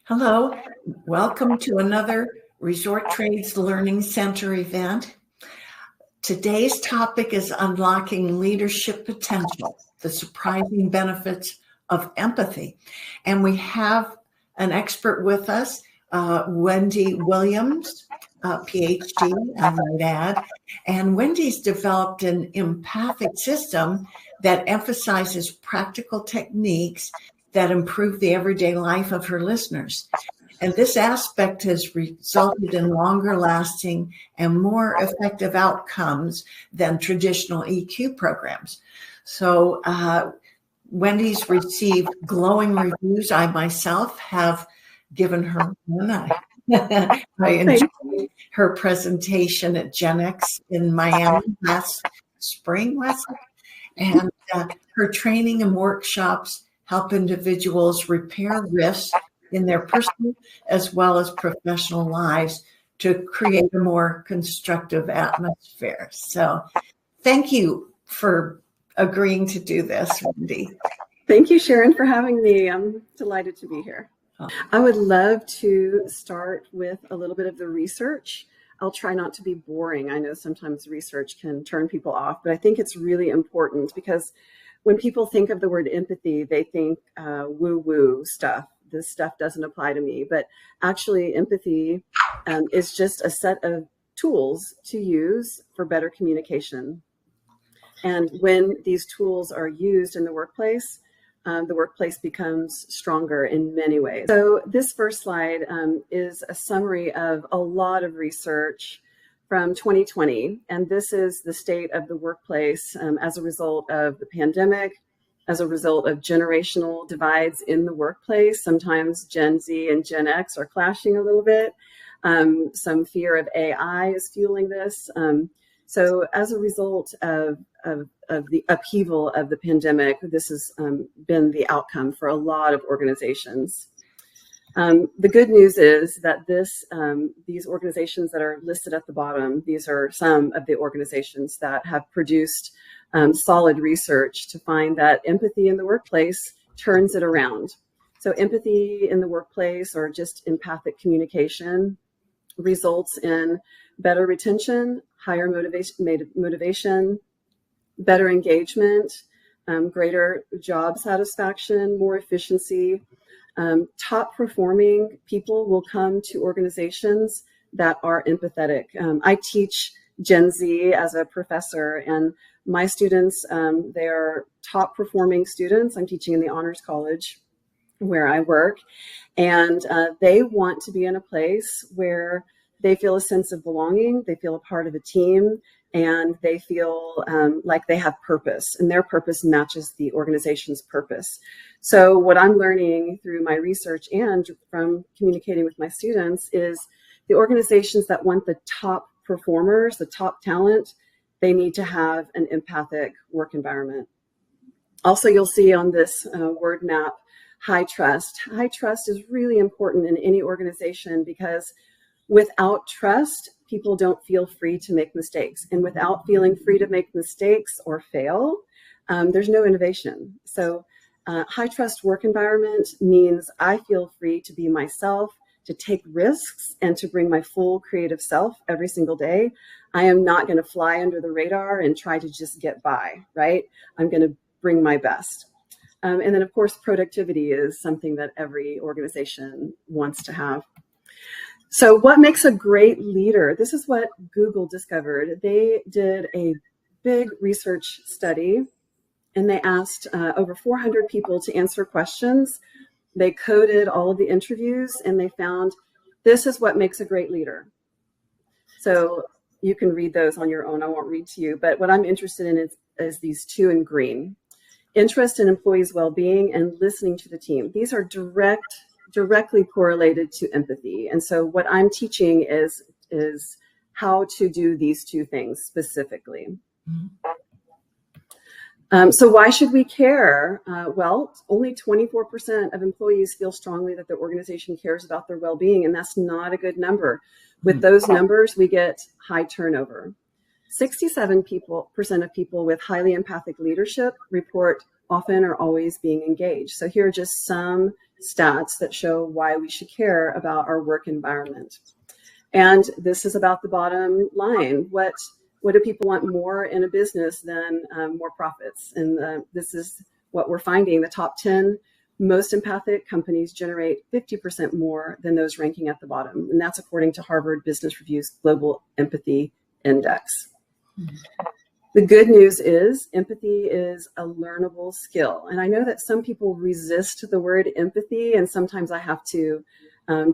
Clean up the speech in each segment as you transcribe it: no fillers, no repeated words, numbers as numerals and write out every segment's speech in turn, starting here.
Hello, welcome to another Resort Trades Learning Center event. Today's topic is unlocking leadership potential, the surprising benefits of empathy. And we have an expert with us, Wendy Williams, PhD, I might add. And Wendy's developed an empathic system that emphasizes practical techniques that improve the everyday life of her listeners. And this aspect has resulted in longer lasting and more effective outcomes than traditional EQ programs. So Wendy's received glowing reviews. I myself have given her one. I enjoyed her presentation at Gen X in Miami last spring, and her training and workshops help individuals repair rifts in their personal as well as professional lives to create a more constructive atmosphere. So thank you for agreeing to do this, Wendy. Thank you, Sharon, for having me. I'm delighted to be here. I would love to start with a little bit of the research. I'll try not to be boring. I know sometimes research can turn people off, but I think it's really important because when people think of the word empathy, they think woo-woo stuff. This stuff doesn't apply to me. But actually, empathy is just a set of tools to use for better communication. And when these tools are used in the workplace becomes stronger in many ways. So this first slide is a summary of a lot of research from 2020. And this is the state of the workplace as a result of the pandemic, as a result of generational divides in the workplace. Sometimes Gen Z and Gen X are clashing a little bit. Some fear of AI is fueling this. So as a result of the upheaval of the pandemic, this has been the outcome for a lot of organizations. The good news is that these organizations that are listed at the bottom, these are some of the organizations that have produced solid research to find that empathy in the workplace turns it around. So empathy in the workplace, or just empathic communication, results in better retention, higher motivation, better engagement, greater job satisfaction, more efficiency. Top performing people will come to organizations that are empathetic. I teach Gen Z as a professor, and my students, they're top performing students. I'm teaching in the Honors College where I work, and they want to be in a place where they feel a sense of belonging, they feel a part of a team, and they feel like they have purpose, and their purpose matches the organization's purpose. So what I'm learning through my research and from communicating with my students is the organizations that want the top performers, the top talent, they need to have an empathic work environment. Also, you'll see on this word map, high trust. High trust is really important in any organization because without trust, people don't feel free to make mistakes. And without feeling free to make mistakes or fail, there's no innovation. So high trust work environment means I feel free to be myself, to take risks, and to bring my full creative self every single day. I am not going to fly under the radar and try to just get by, right? I'm going to bring my best. And then, of course, productivity is something that every organization wants to have. So what makes a great leader? This is what Google discovered. They did a big research study, and they asked over 400 people to answer questions. They coded all of the interviews, and they found this is what makes a great leader. So you can read those on your own. I won't read to you, but what I'm interested in is these two in green: interest in employees' well-being and listening to the team. These are directly correlated to empathy. And so what I'm teaching is how to do these two things specifically. So why should we care? Well, only 24% of employees feel strongly that their organization cares about their well-being, and that's not a good number. With those numbers, we get high turnover. 67% of people with highly empathic leadership report often or always being engaged. So here are just some stats that show why we should care about our work environment. And this is about the bottom line. What do people want more in a business than more profits? And this is what we're finding. The top 10 most empathic companies generate 50% more than those ranking at the bottom. And that's according to Harvard Business Review's Global Empathy Index. Mm-hmm. The good news is empathy is a learnable skill. And I know that some people resist the word empathy, and sometimes I have to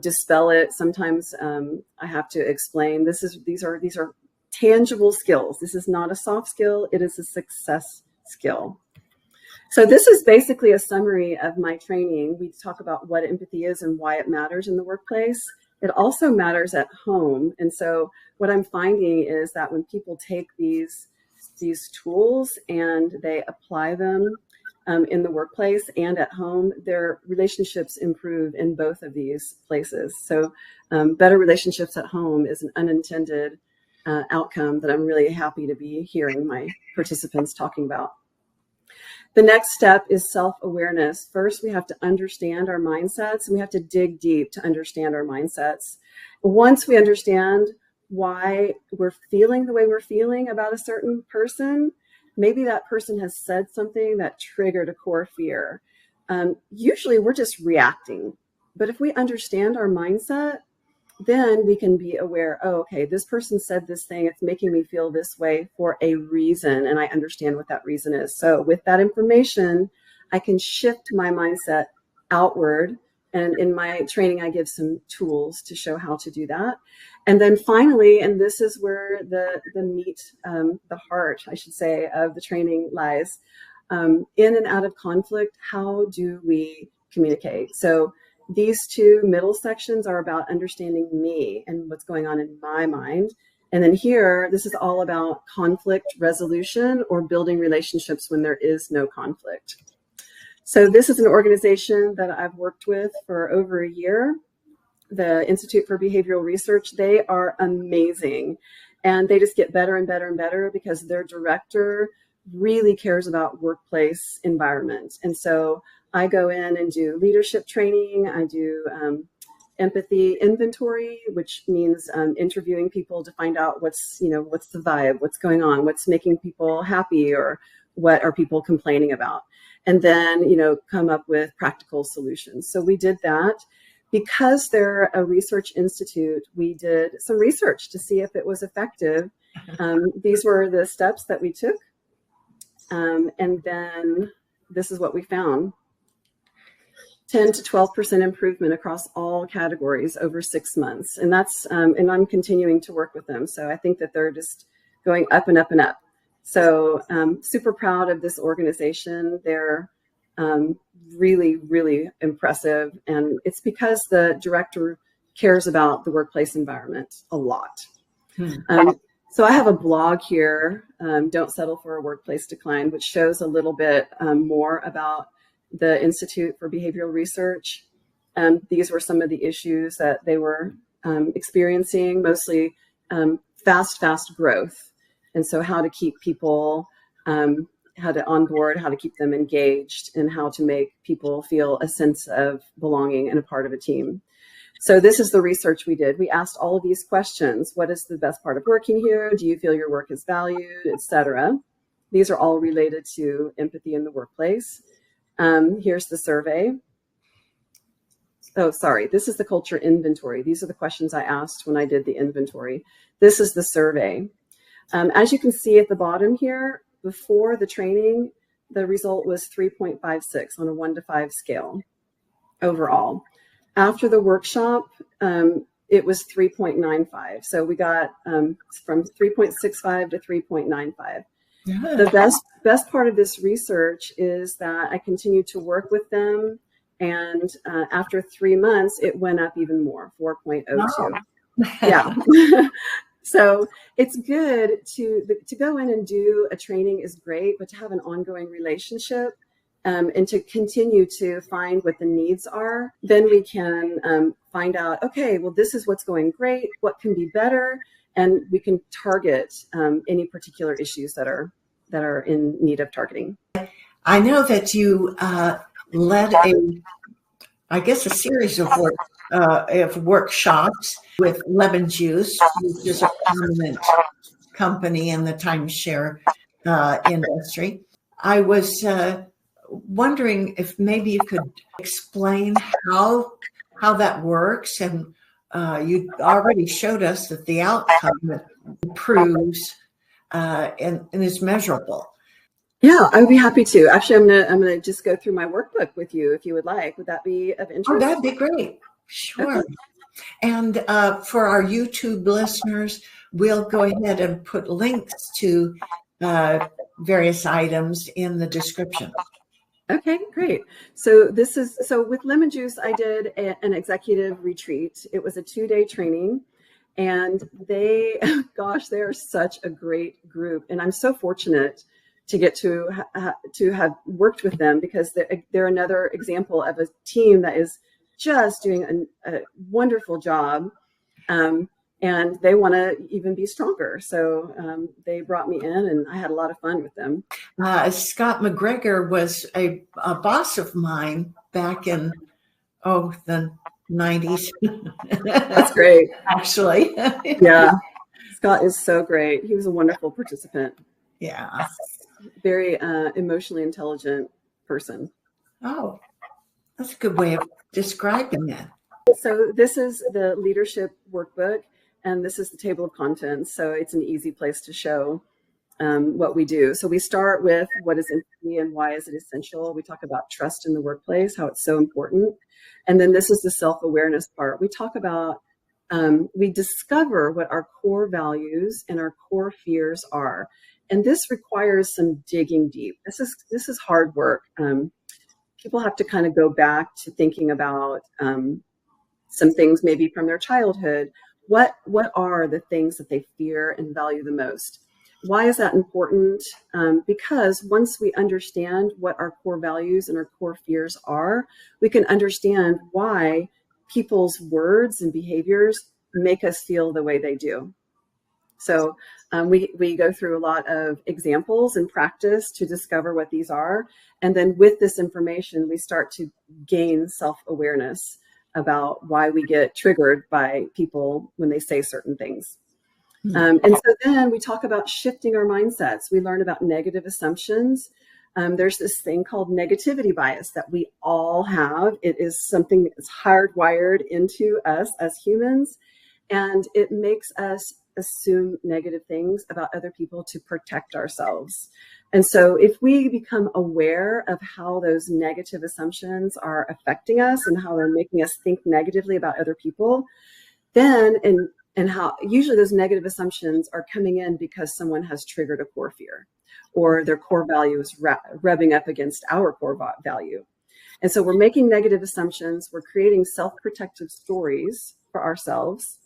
dispel it. Sometimes I have to explain these are tangible skills. This is not a soft skill. It is a success skill. So this is basically a summary of my training. We talk about what empathy is and why it matters in the workplace. It also matters at home. And so what I'm finding is that when people take these tools and they apply them in the workplace and at home, their relationships improve in both of these places. So better relationships at home is an unintended outcome that I'm really happy to be hearing my participants talking about. The next step is self-awareness. First, we have to understand our mindsets, and we have to dig deep to understand our mindsets. Once we understand why we're feeling the way we're feeling about a certain person, maybe that person has said something that triggered a core fear. Usually we're just reacting. But if we understand our mindset, then we can be aware, oh, okay, this person said this thing, it's making me feel this way for a reason, and I understand what that reason is. So with that information, I can shift my mindset outward. And in my training, I give some tools to show how to do that. And then finally, and this is where the meat, the heart, I should say, of the training lies, in and out of conflict, how do we communicate? So these two middle sections are about understanding me and what's going on in my mind. And then here, this is all about conflict resolution or building relationships when there is no conflict. So this is an organization that I've worked with for over a year, the Institute for Behavioral Research. They are amazing. And they just get better and better and better because their director really cares about workplace environment. And so I go in and do leadership training. I do empathy inventory, which means interviewing people to find out what's the vibe, what's going on, what's making people happy, or what are people complaining about, and then come up with practical solutions. So we did that. Because they're a research institute, we did some research to see if it was effective. These were the steps that we took, and then this is what we found. 10 to 12% improvement across all categories over 6 months. And that's, and I'm continuing to work with them. So I think that they're just going up and up and up. So super proud of this organization. They're really, really impressive. And it's because the director cares about the workplace environment a lot. So I have a blog here, Don't Settle for a Workplace Decline, which shows a little bit more about the Institute for Behavioral Research. These were some of the issues that they were experiencing, mostly fast growth. And so how to keep people, how to onboard, how to keep them engaged, and how to make people feel a sense of belonging and a part of a team. So this is the research we did. We asked all of these questions. What is the best part of working here? Do you feel your work is valued, etc.? These are all related to empathy in the workplace. Here's the survey. Oh, sorry. This is the culture inventory. These are the questions I asked when I did the inventory. This is the survey. As you can see at the bottom here, before the training, the result was 3.56 on a 1 to 5 scale overall. After the workshop, it was 3.95. So we got from 3.65 to 3.95. Yeah. The best part of this research is that I continued to work with them, and after 3 months, it went up even more, 4.02. Oh. Yeah. So it's good to go in and do a training is great, but to have an ongoing relationship and to continue to find what the needs are, then we can find out, okay, well, this is what's going great, what can be better, and we can target any particular issues that are in need of targeting. I know that you led a series of workshops with Lemon Juice, which is a prominent company in the timeshare industry. I was wondering if maybe you could explain how that works, and you already showed us that the outcome improves and is measurable. Yeah, I would be happy to. Actually, I'm gonna just go through my workbook with you if you would like. Would that be of interest? Oh, that'd be great. Sure. Okay. And for our YouTube listeners, we'll go ahead and put links to various items in the description. Okay, great. So with Lemon Juice, I did an executive retreat. It was a 2-day training, and they are such a great group, and I'm so fortunate to get to have worked with them, because they're another example of a team that is just doing a wonderful job, and they want to even be stronger. So they brought me in, and I had a lot of fun with them. Scott McGregor was a boss of mine back in the 90s. That's great, actually. Yeah, Scott is so great. He was a wonderful participant. Yeah. Very emotionally intelligent person. Oh, that's a good way of describing that. So this is the leadership workbook, and this is the table of contents. So it's an easy place to show what we do. So we start with what is empathy and why is it essential. We talk about trust in the workplace, how it's so important. And then this is the self-awareness part. We talk about, we discover what our core values and our core fears are. And this requires some digging deep. This is hard work. People have to kind of go back to thinking about some things maybe from their childhood. What are the things that they fear and value the most? Why is that important? Because once we understand what our core values and our core fears are, we can understand why people's words and behaviors make us feel the way they do. So we go through a lot of examples and practice to discover what these are. And then with this information, we start to gain self-awareness about why we get triggered by people when they say certain things. And so then we talk about shifting our mindsets. We learn about negative assumptions. There's this thing called negativity bias that we all have. It is something that's hardwired into us as humans, and it makes us assume negative things about other people to protect ourselves. And so if we become aware of how those negative assumptions are affecting us and how they're making us think negatively about other people, then and how usually those negative assumptions are coming in because someone has triggered a core fear, or their core value is rubbing up against our core value. And so we're making negative assumptions. We're creating self-protective stories for ourselves.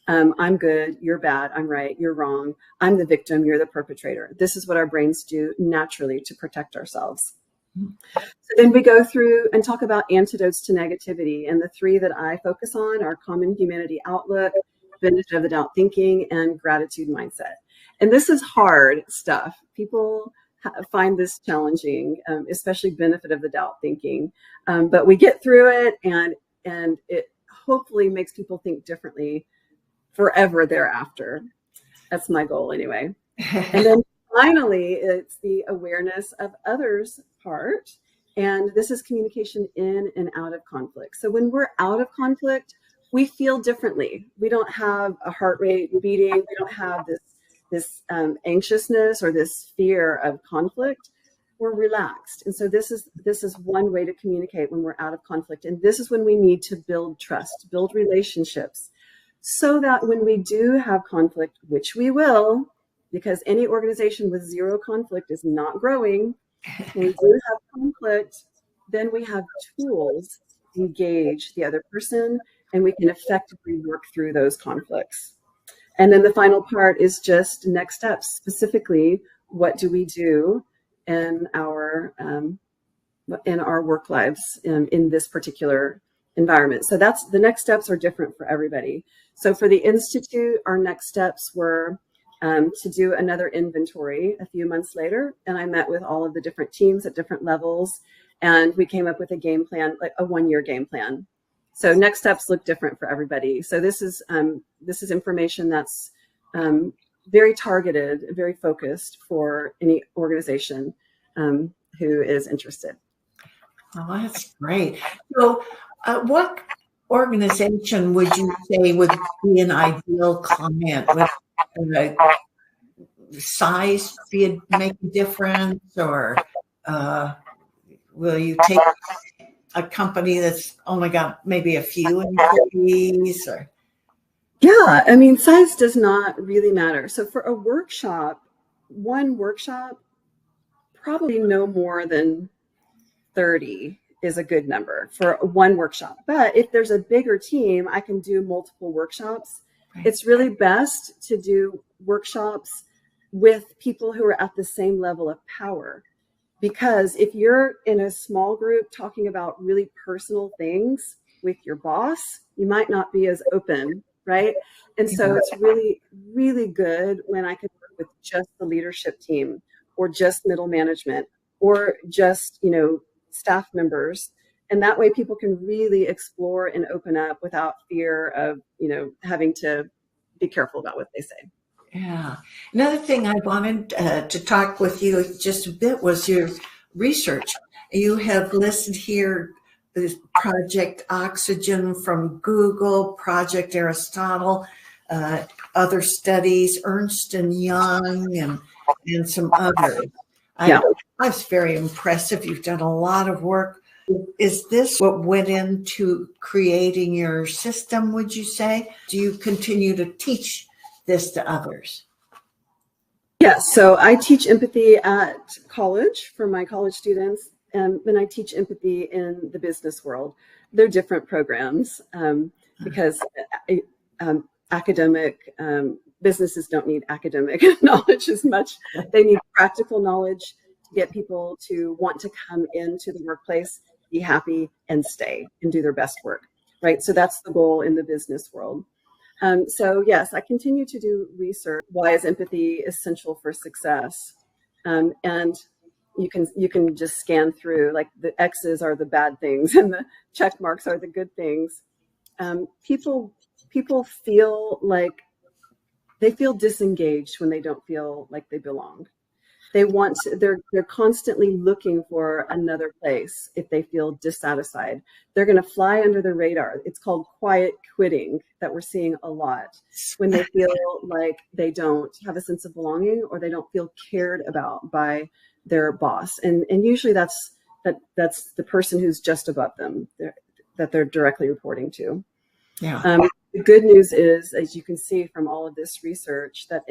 I'm good, you're bad, I'm right, you're wrong, I'm the victim, you're the perpetrator. This is what our brains do naturally to protect ourselves. So then we go through and talk about antidotes to negativity. And the 3 that I focus on are common humanity outlook, benefit of the doubt thinking, and gratitude mindset. And this is hard stuff. People find this challenging, especially benefit of the doubt thinking. But we get through it, and it hopefully makes people think differently forever thereafter. That's my goal anyway. And then finally, it's the awareness of others part. And this is communication in and out of conflict. So when we're out of conflict, we feel differently. We don't have a heart rate beating. We don't have this anxiousness or this fear of conflict. We're relaxed. And so this is one way to communicate when we're out of conflict. And this is when we need to build trust, build relationships, so that when we do have conflict, which we will, because any organization with 0 conflict is not growing, when we do have conflict, then we have tools to engage the other person, and we can effectively work through those conflicts. And then the final part is just next steps. Specifically, what do we do in our work lives in this particular environment? So the next steps are different for everybody. So for the Institute, our next steps were to do another inventory a few months later. And I met with all of the different teams at different levels, and we came up with a game plan, like a 1-year game plan. So next steps look different for everybody. So this is information that's very targeted, very focused for any organization who is interested. Oh, that's great. So what organization would you say would be an ideal client? Would size make a difference, or will you take a company that's only got maybe a few employees? Or yeah, I mean, size does not really matter. So for a workshop, one workshop, probably no more than 30 is a good number for one workshop. But if there's a bigger team, I can do multiple workshops. Right. It's really best to do workshops with people who are at the same level of power. Because if you're in a small group talking about really personal things with your boss, you might not be as open, right? And so it's really, really good when I can work with just the leadership team, or just middle management, or just, staff members. And that way people can really explore and open up without fear of, having to be careful about what they say. Yeah. Another thing I wanted to talk with you just a bit was your research. You have listed here the Project Oxygen from Google, Project Aristotle, other studies, Ernst and Young, and some others. I was very impressive. You've done a lot of work. Is this what went into creating your system, would you say? Do you continue to teach this to others? Yes. So I teach empathy at college for my college students, and I teach empathy in the business world. They're different programs because academic businesses don't need academic knowledge as much. They need practical knowledge to get people to want to come into the workplace, be happy, and stay and do their best work, right? So that's the goal in the business world. So yes, I continue to do research. Why is empathy essential for success? And you can just scan through, like the X's are the bad things and the check marks are the good things. People feel like they feel disengaged when they don't feel like they belong. They're constantly looking for another place if they feel dissatisfied. They're going to fly under the radar. It's called quiet quitting that we're seeing a lot when they feel like they don't have a sense of belonging, or they don't feel cared about by their boss. And usually that's the person who's just above them that they're directly reporting to. Yeah. The good news is, as you can see from all of this research, that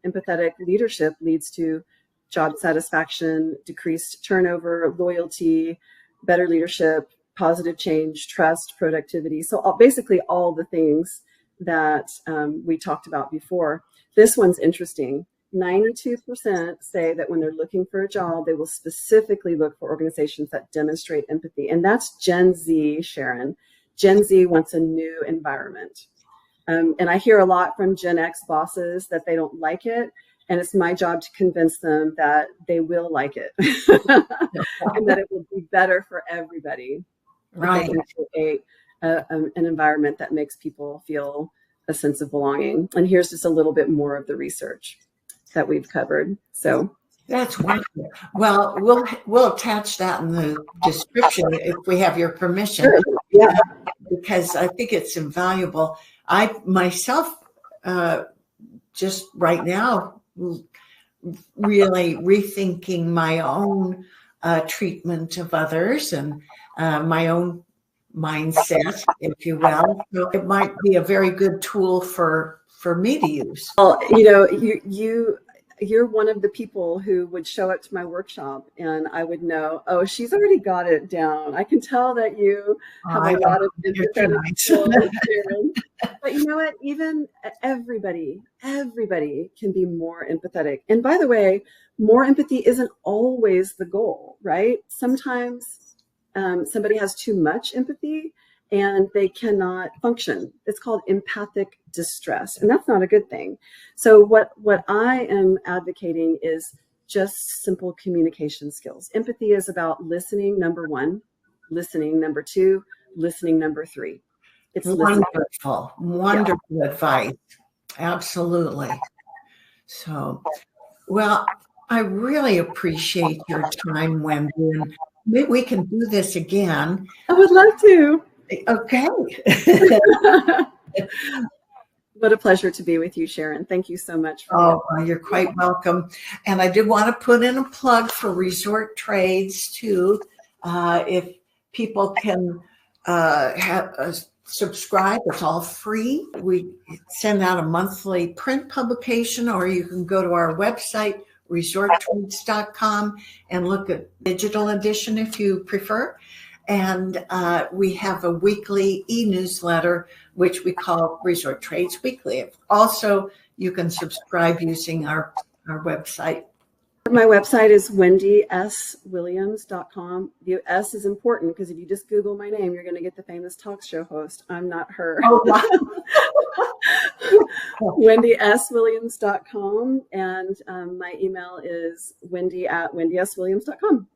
empathetic leadership leads to job satisfaction, decreased turnover, loyalty, better leadership, positive change, trust, productivity. So basically all the things that we talked about before. This one's interesting. 92% say that when they're looking for a job, they will specifically look for organizations that demonstrate empathy. And that's Gen Z, Sharon. Gen Z wants a new environment. And I hear a lot from Gen X bosses that they don't like it. And it's my job to convince them that they will like it and that it will be better for everybody. Right. They can create an environment that makes people feel a sense of belonging. And here's just a little bit more of the research that we've covered. So that's wonderful. Well, we'll attach that in the description if we have your permission. Sure. Yeah. Because I think it's invaluable. I myself just right now really rethinking my own treatment of others and my own mindset, if you will. So it might be a very good tool for me to use. Well, you're one of the people who would show up to my workshop and I would know, oh, she's already got it down. I can tell that you have a lot of empathetic skills. But you know what? Even everybody can be more empathetic. And by the way, more empathy isn't always the goal, right? Sometimes somebody has too much empathy and they cannot function. It's called empathic distress, and that's not a good thing. So what I am advocating is just simple communication skills. Empathy is about listening, number one, listening, number two, listening, number three. It's listening. Wonderful advice. Absolutely. So, well, I really appreciate your time, Wendy. And maybe we can do this again. I would love to. Okay. What a pleasure to be with you, Sharon. Thank you so much. Well, you're quite welcome. And I did want to put in a plug for Resort Trades too. If people can subscribe, it's all free. We send out a monthly print publication, or you can go to our website, resorttrades.com, and look at digital edition if you prefer. And we have a weekly e-newsletter, which we call Resort Trades Weekly. Also, you can subscribe using our website. My website is wendyswilliams.com. The S is important because if you just Google my name, you're going to get the famous talk show host. I'm not her. Oh, wow. wendyswilliams.com. And my email is wendy@wendyswilliams.com.